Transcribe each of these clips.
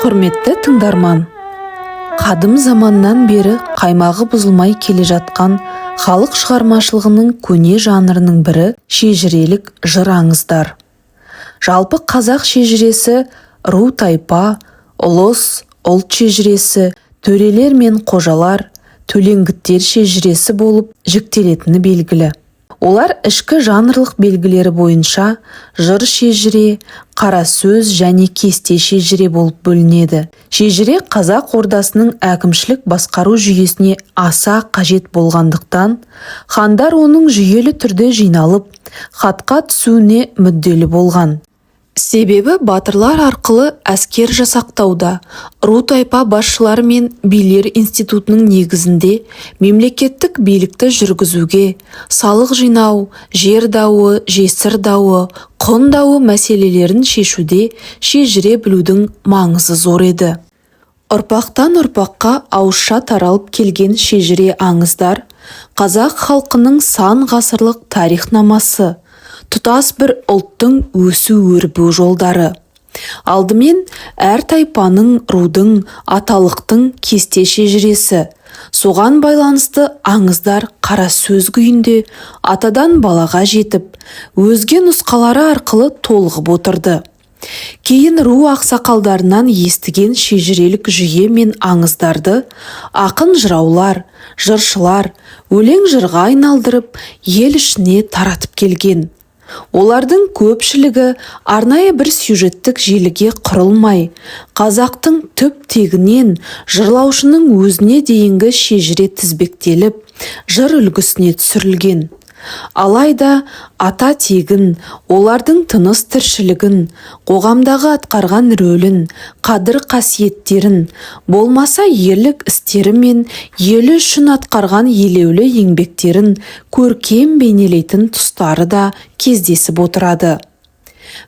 Құрметті тыңдарман, қадым заманнан бері қаймағы бұзылмай келе жатқан халық шығармашылығының көне жанрының бірі шежірелік жыр аңыздар. Жалпы қазақ шежіресі ру тайпа, ұлыс, ұлт шежіресі, төрелер мен қожалар, төлеңгіттер шежіресі болып жіктелетіні белгілі. Олар ішкі жанрлық белгілері бойынша жыр шежіре, қара сөз және кесте шежіре болып бөлінеді. Шежіре қазақ ордасының әкімшілік басқару жүйесіне аса қажет болғандықтан, хандар оның жүйелі түрде жиналып, хатқа түсуіне мүдделі болған. Себебі батырлар арқылы әскер жасақтауда, ру тайпа басшылары мен билер институтының негізінде мемлекеттік билікті жүргізуге, салық жинау, жер дауы, жесір дауы, құн дауы мәселелерін шешуде шежіре білудің маңызы зор еді. Ұрпақтан ұрпаққа ауызша таралып келген шежіре аңыздар қазақ халқының сан ғасырлық тарихнамасы, тұтас бір ұлттың өсу-өрбу жолдары. Алдымен әр тайпаның, рудың, аталықтың кесте шежіресі, соған байланысты аңыздар қара сөз күйінде атадан балаға жетіп, өзге нұсқалары арқылы толығып отырды. Кейін ру ақсақалдарынан естіген шежірелік жүйе мен аңыздарды ақын жыраулар, жыршылар өлең жырға айналдырып, ел ішіне таратып келген. Олардың көпшілігі арнайы бір сюжеттік желіге құрылмай, қазақтың түп тегінен жырлаушының өзіне дейінгі шежіре тізбектеліп, жыр үлгісіне түсірілген. Алайда ата тегін, олардың тыныс тіршілігін, қоғамдағы атқарған рөлін, қадір қасиеттерін, болмаса ерлік істері мен елі үшін атқарған елеулі еңбектерін көркем бейнелейтін тұстары да кездесіп отырады.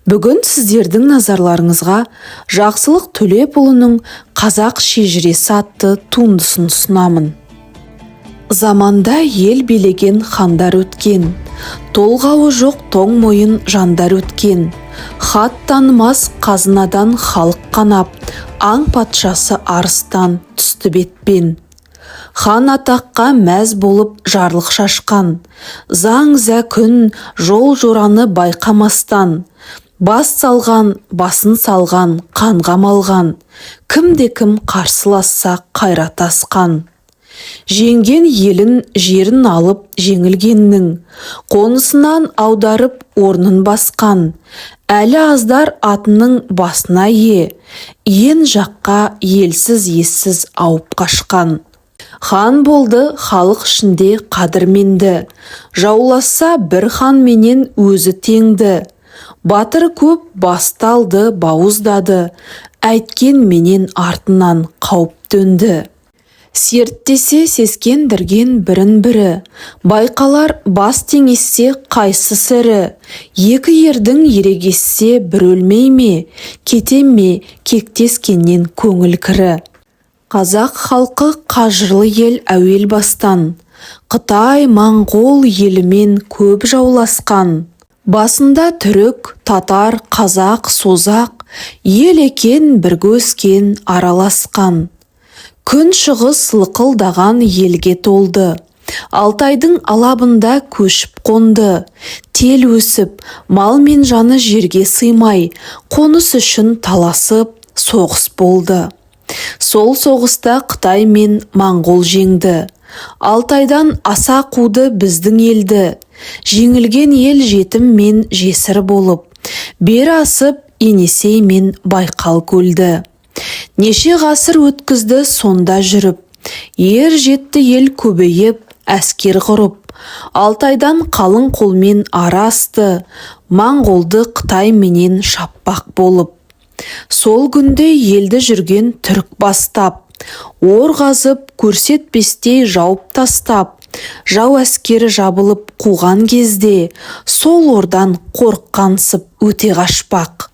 Бүгін сіздердің назарларыңызға Жақсылық Төлепұлының «Қазақ шежіресі» атты туындысын ұсынамын. Заманда ел билеген хандар өткен, толғауы жоқ тоң мойын жандар өткен, хат танымас қазынадан халық қанап, аң патшасы арыстан түсті бетпен. Хан атаққа мәз болып жарлық шашқан, заң зәкүн жол жораны байқамастан, бас салған, басын салған, қанға малған, кімде-кім қарсыласса қайрат асқан. Жеңген елін жерін алып жеңілгеннің, қонысынан аударып орнын басқан, әлі аздар атының басына ен жаққа елсіз ессіз ауып қашқан. Хан болды халық ішінде қадірменді, жауласа бір хан менен өзі теңді. Батыр көп басталды, бауыздады, әйткен менен артынан қауіп төнді. Серттесе сескендірген бірін бірі, байқалар бас теңессе қайсы сірі, екі ердің ерегессе бір өлмей ме, кете ме кектескеннен көңіл кірі. Қазақ халқы қажырлы ел әуел бастан, Қытай, Моңғол елімен көп жауласқан. Басында түрік, татар, қазақ, созақ, ел екен бірге өскен, араласқан. Күн шығыс лықылдаған елге толды, Алтайдың алабында көшіп қонды, тел өсіп, мал мен жаны жерге сыймай, қоныс үшін таласып, соғыс болды. Сол соғыста Қытай мен Моңғол жеңді, Алтайдан аса қуды біздің елді, жеңілген ел жетім мен жесір болып, бері асып Енесей мен Байқал көлді. Неше ғасыр өткізді сонда жүріп, ер жетті ел көбейіп, әскер құрып, Алтайдан қалың қолмен ара асты, Моңғолды Қытай менен шаппақ болып. Сол күнде елді жүрген түрік бастап, ор қазып көрсетпестей жауып тастап, жау әскері жабылып қуған кезде, сол ордан қорыққансып өте қашпақ.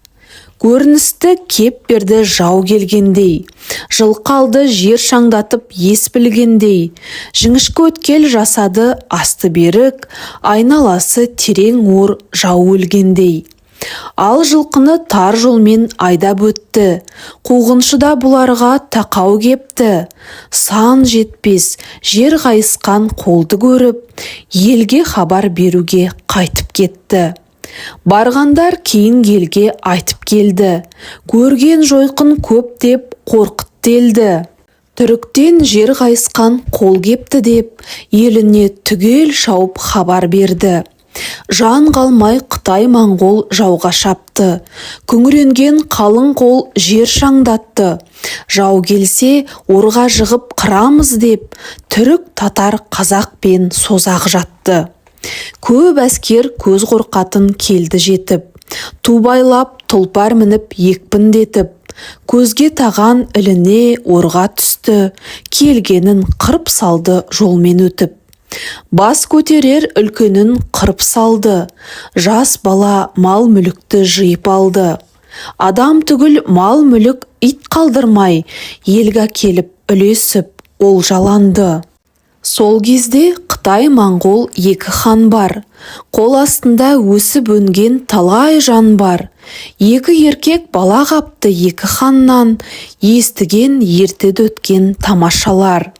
Көріністі кеп берді жау келгендей, жылқалды жер шаңдатып ес білгендей, жіңішке өткел жасады асты берік, айналасы терең ор жау өлгендей. Ал жылқыны тар жолмен айдап өтті. Қуғыншы да бұларға тақау кепті. Сан жетпес жер қайысқан қолды көріп, елге хабар беруге қайтып кетті. Барғандар кейін елге айтып келді. Көрген жойқын көп деп қорқытты елді. Түріктен жер қайысқан қол кепті деп, еліне түгел шауып хабар берді. Жан қалмай Қытай моңғол жауға шапты. Күңіренген қалың қол жер шаңдатты. Жау келсе орға жығып қырамыз деп, түрік татар қазақ пен созақ жатты. Көп әскер көз қорқатын келді жетіп. Тубайлап тұлпар мініп екпіндетіп. Көзге таған іліне орға түсті. Келгенін қырып салды жолмен өтіп. Бас көтерер үлкенін қырып салды. Жас бала мал мүлікті жиып алды. Адам түгіл мал мүлік ит қалдырмай, елге келіп үлесіп олжаланды. Сол кезде Қытай моңғол екі хан бар. Қол астында өсіп өнген талай жан бар. Екі еркек бала қапты екі ханнан, естіген ертеде өткен тамашалар.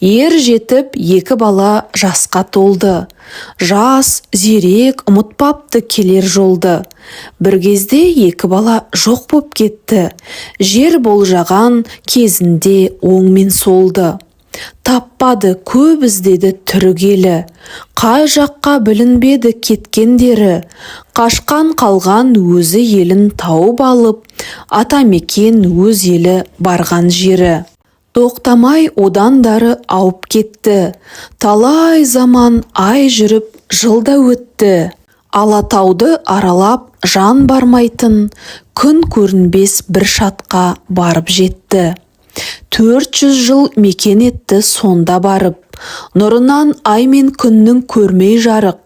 Ер жетіп екі бала жасқа толды. Жас, зерек, ұмытпапты келер жолды. Бір кезде екі бала жоқ боп кетті. Жер болжаған кезінде оң мен солды. Таппады көп іздеді түрігелі. Қай жаққа білінбеді кеткендері. Қашқан қалған өзі елін тауып алып, атамекен өз елі барған жері. Тоқтамай одандары ауып кетті. Талай заман ай жүріп жылда өтті. Алатауды аралап жан бармайтын, күн көрінбес бір шатқа барып жетті. 400 жыл мекен етті сонда барып. Нұрынан ай мен күннің көрмей жарық.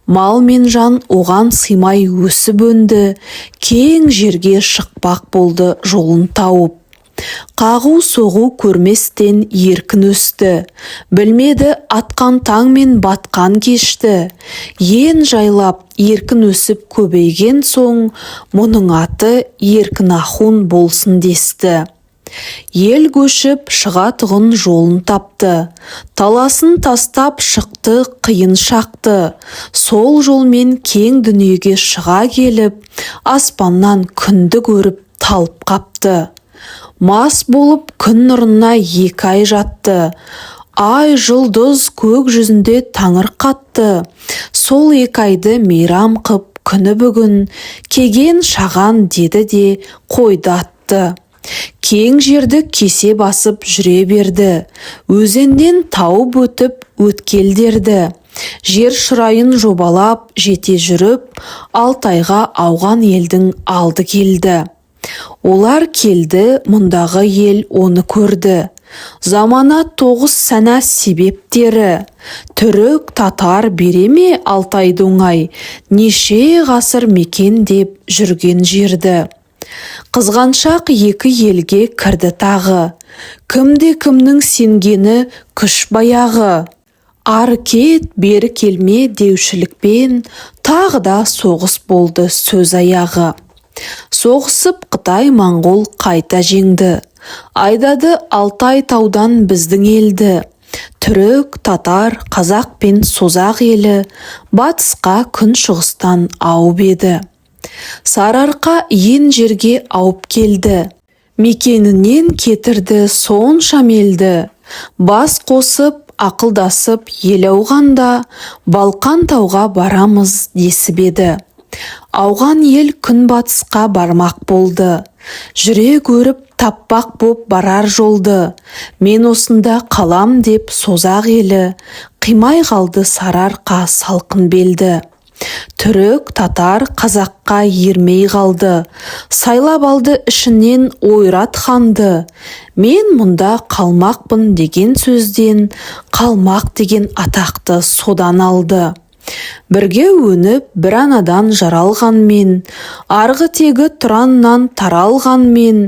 Мал мен жан оған сыймай өсіп өнді. Кең жерге шықпақ болды жолын тауып. Қағу соғу көрместен еркін өсті. Білмеді атқан таң мен батқан кешті. Ен жайлап еркін өсіп көбейген соң, мұның аты еркін ахун болсын десті. Ел көшіп шығатұғын жолын тапты. Таласын тастап шықты қиын шақты. Сол жолмен кең дүниеге шыға келіп, аспаннан күнді көріп талып қапты. Мас болып күн нұрына 2 ай жатты. Ай жұлдыз көк жүзінде таңыр қатты. Сол 2 айды мейрам қып күні бүгін, кеген шаған деді де қойды атты. Кең жерді кесе басып жүре берді. Өзеннен тауып өтіп өткелдерді. Жер шырайын жобалап жете жүріп, Алтайға ауған елдің алды келді. Олар келді, мұндағы ел оны көрді. Замана 9 сәна себептері. Түрік татар береме Алтайды оңай, неше ғасыр мекен деп жүрген жерді. Қызғаншақ 2 елге кірді тағы. Кімде кімнің сенгені күш баяғы. Ары кет, бері келме деушілікпен, тағы да соғыс болды сөз аяғы. Соғысып Қытай моңғол қайта жеңді. Айдады Алтай таудан біздің елді. Түрік, татар, қазақ пен созақ елі батысқа күншығыстан ауып еді. Сарыарқа ен жерге ауып келді. Мекенінен кетірді сонша мелді. Бас қосып, ақылдасып ел ауғанда, Балқан тауға барамыз десіп еді. Ауған ел күн батысқа бармақ болды. Жүре көріп таппақ боп барар жолды. Мен осында қалам деп созақ елі, қимай қалды Сарыарқа салқын белді. Түрік, татар, қазаққа ермей қалды. Сайлап алды ішінен ойрат ханды. Мен мұнда қалмақпын деген сөзден, қалмақ деген атақты содан алды. Бірге өніп бір анадан жаралғанмен, арғы тегі тұраннан таралғанмен,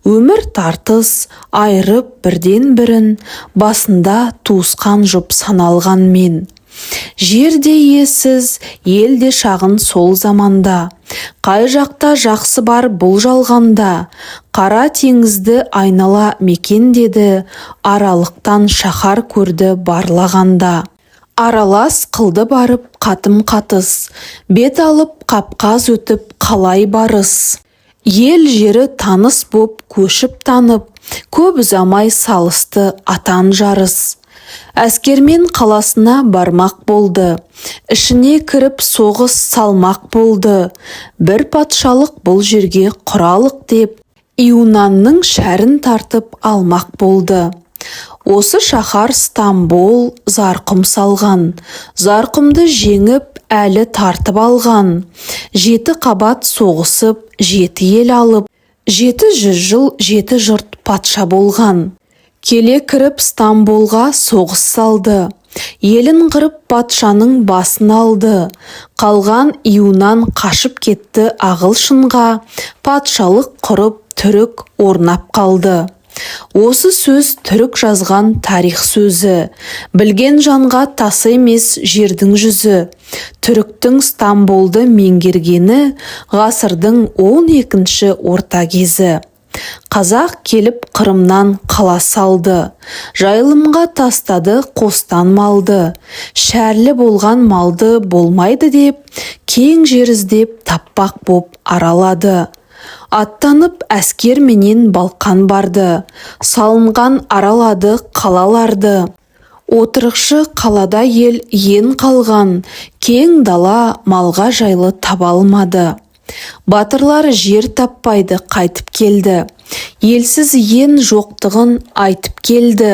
өмір тартыс айырып бірден бірін, басында туысқан жұп саналғанмен. Жер де иесіз, ел де шағын сол заманда. Қай жақта жақсы бар бұл жалғанда. Қара теңізді айнала мекендеді, аралықтан шаһар көрді барлағанда. Аралас қылды барып қатым-қатыс, бет алып қапқаз өтіп қалай барыс. Ел жері таныс боп көшіп танып, көп ұзамай салысты атан жарыс. Әскермен қаласына бармақ болды, ішіне кіріп соғыс салмақ болды. Бір патшалық бұл жерге құралық деп, Иунанның шәрін тартып алмақ болды. Осы шаһар Стамбул Зарқұм салған, Зарқұмды жеңіп әлі тартып алған. 7 қабат соғысып, 7 ел алып, 700 жыл 7 жұрт патша болған. Келе кіріп Стамбулға соғыс салды, елін қырып патшаның басын алды. Қалған Иунан қашып кетті ағылшынға, патшалық құрып түрік орнап қалды. Осы сөз түрік жазған тарих сөзі, білген жанға тасы емес жердің жүзі. Түріктің Стамбулды меңгергені ғасырдың 12-ші орта кезі. Қазақ келіп Қырымнан қала салды, жайылымға тастады қостан малды. Шәрлі болған малды болмайды деп, кең жер іздеп таппақ боп аралады. Аттанып әскерменен Балқан барды, салынған аралады қалаларды. Отырықшы қалада ел ен қалған, кең дала малға жайлы таба алмады. Батырлар жер таппайды қайтып келді, елсіз ен жоқтығын айтып келді.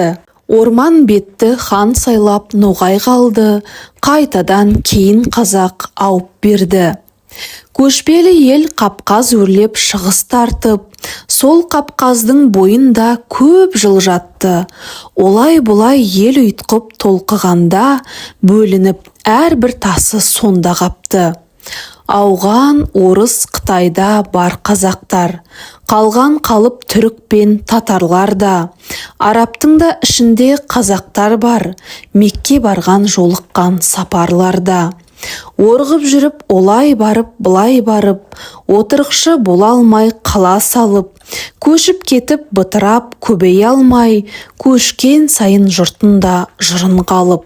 Орман бетті хан сайлап ноғай қалды, қайтадан кейін қазақ ауып берді. Көшпелі ел Қапқаз өрлеп шығыс тартып, сол Қапқаздың бойында көп жыл жатты. Олай-бұлай ел ұйтқып толқығанда, бөлініп әрбір тасы сонда қапты. Ауған, орыс, Қытайда бар қазақтар, қалған қалып түрік пен татарларда. Араптың да ішінде қазақтар бар, Мекке барған жолыққан сапарларда. Орғып жүріп, олай барып, былай барып, отырықшы бола алмай қала салып, көшіп кетіп бытырап көбей алмай, көшкен сайын жұртында жырын қалып.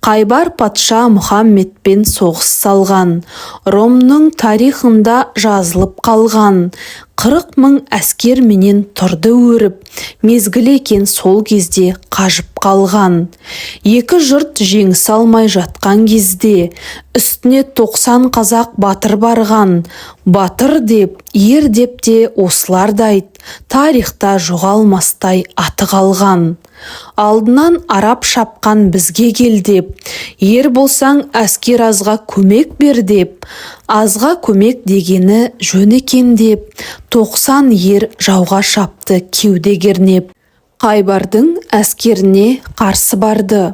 Қайбар патша Мұхаммедпен соғыс салған, Ромның тарихында жазылып қалған. 40 000 әскерменен тұрды өріп, мезгіл екен сол кезде қажып қалған. Екі жұрт жеңіс алмай жатқан кезде, үстіне 90 қазақ батыр барған. Батыр деп, ер деп те осыларды айт, тарихта жоғалмастай аты қалған. Алдынан араб шапқан бізге кел деп, ер болсаң әскер азға көмек бер деп, азға көмек дегені жөн екен деп, 90 ер жауға шапты кеуде кернеп. Қайбардың әскеріне қарсы барды,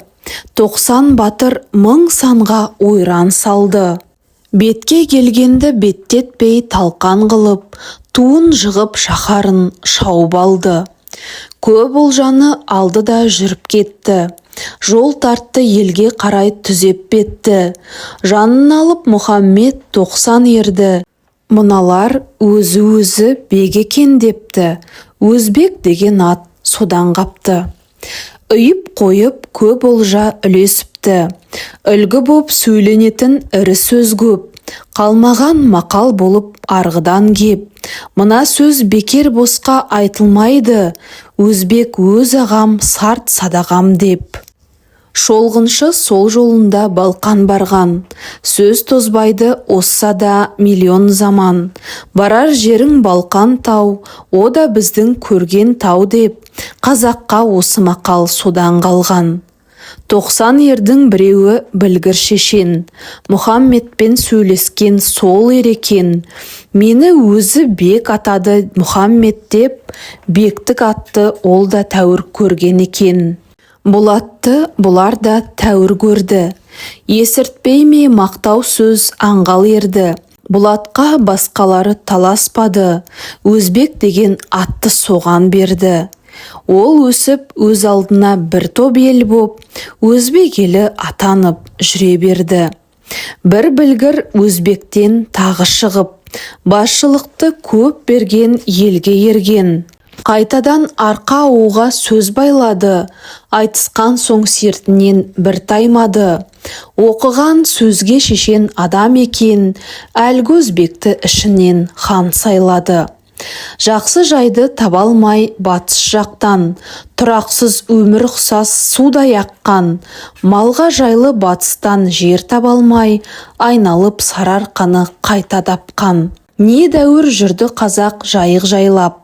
90 батыр 1000 санға ойран салды. Бетке келгенді беттетпей талқан қылып, туын жығып шаһарын шауып алды. Көп олжаны алды да жүріп кетті. Жол тартты елге қарай түзеп бетті. Жанын алып Мұхаммед 90 ерді. Мыналар өзі бек екен депті. Өзбек деген ат содан қапты. Үйіп қойып көп олжа үлесіпті. Үлгі боп сөйленетін ірі сөз көп. Қалмаған мақал болып арғыдан кеп. Мына сөз бекер босқа айтылмайды. Өзбек өз ағам сарт садағам деп. Шолғыншы сол жолында Балқан барған. Сөз тозбайды осса да миллион заман. Барар жерің Балқан тау, о да біздің көрген тау деп. Қазаққа осы мақал содан қалған. 90 ердің біреуі білгір шешен. Мұхаммедпен сөйлескен сол ерекен. Мені өзі бек атады Мұхаммед деп, бектік атты ол да тәуір көрген екен. Бұл атты бұлар да тәуір көрді. Есіртпей ме мақтау сөз аңғал ерді. Бұл атқа басқалары таласпады. Өзбек деген атты соған берді. Ол өсіп өз алдына бір топ ел боп, өзбек елі атанып жүре берді. Бір білгір өзбектен тағы шығып, басшылықты көп берген елге ерген. Қайтадан арқа оға сөз байлады, айтысқан соң сертінен бір таймады. Оқыған сөзге шешен адам екен, әлгі өзбекті ішінен хан сайлады. Жақсы жайды таба алмай батыс жақтан, тұрақсыз өмір ұқсас судай аққан. Малға жайлы батыстан жер таба алмай, айналып сарыарқаны қайта тапқан. Не дәуір жүрді қазақ жайық жайлап,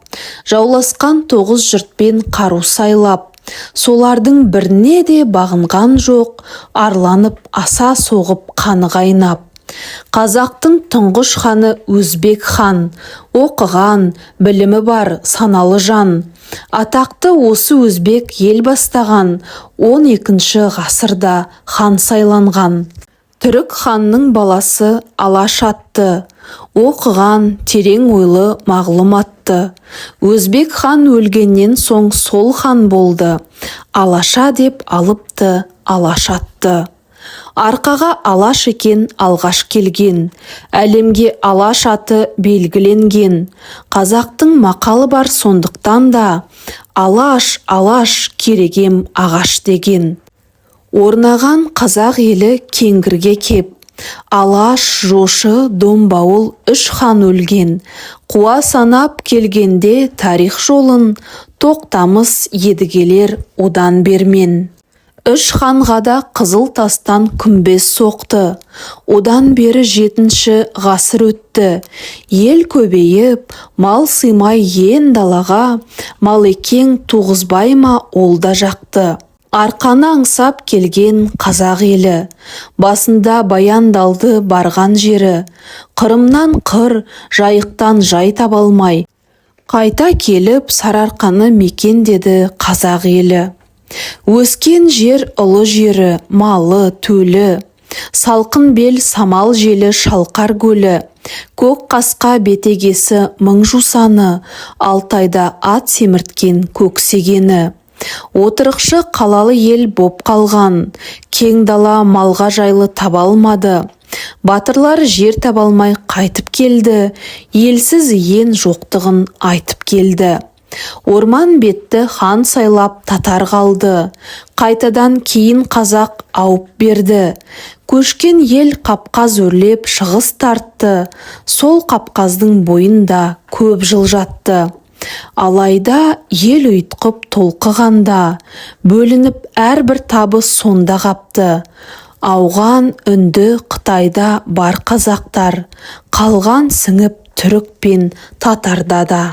жауласқан 9 жұртпен қару сайлап. Солардың біріне де бағынған жоқ, арланып аса соғып қаны қайнап. Қазақтың тұңғыш ханы Өзбек хан, оқыған, білімі бар саналы жан. Атақты осы өзбек ел бастаған, 12 ғасырда хан сайланған. Түрік ханның баласы Алаш атты, оқыған, терең ойлы мағлұм атты. Өзбек хан өлгеннен соң сол хан болды, Алаша деп алыпты Алаш атты. Арқаға Алаш екен алғаш келген, әлемге Алаш аты белгіленген. Қазақтың мақалы бар сондықтан да, Алаш, Алаш, керегем ағаш деген. Орнаған қазақ елі кеңгірге кеп, Алаш, Жошы, Домбауыл 3 хан өлген. Қуа санап келгенде тарих жолын, тоқтамыс едігелер одан бермен. 3 ханға да қызыл тастан күмбез соқты, одан бері 7 ғасыр өтті. Ел көбейіп, мал сыймай ен далаға, мал екең туғызбай ма ол да жақты. Арқаны аңсап келген қазақ елі, басында баяндалды барған жері. Қырымнан қыр, жайықтан жай таба алмай, қайта келіп сарыарқаны мекендеді қазақ елі. Өскен жер ұлы жері, малы, төлі, салқын бел самал желі шалқар көлі. Көк қасқа бетегесі мың жусаны, Алтайда ат семірткен көксегені. Отырықшы қалалы ел боп қалған, кең дала малға жайлы таба алмады. Батырлар жер таба алмай қайтып келді, елсіз ен жоқтығын айтып келді. Орман бетті хан сайлап татар қалды, қайтадан кейін қазақ ауып берді. Көшкен ел Қапқаз өрлеп шығыс тартты, сол Қапқаздың бойында көп жыл жатты. Алайда ел ұйтқып толқығанда, бөлініп әрбір табы сонда қапты. Ауған, үнді, Қытайда бар қазақтар, қалған сіңіп түрік пен татарда да.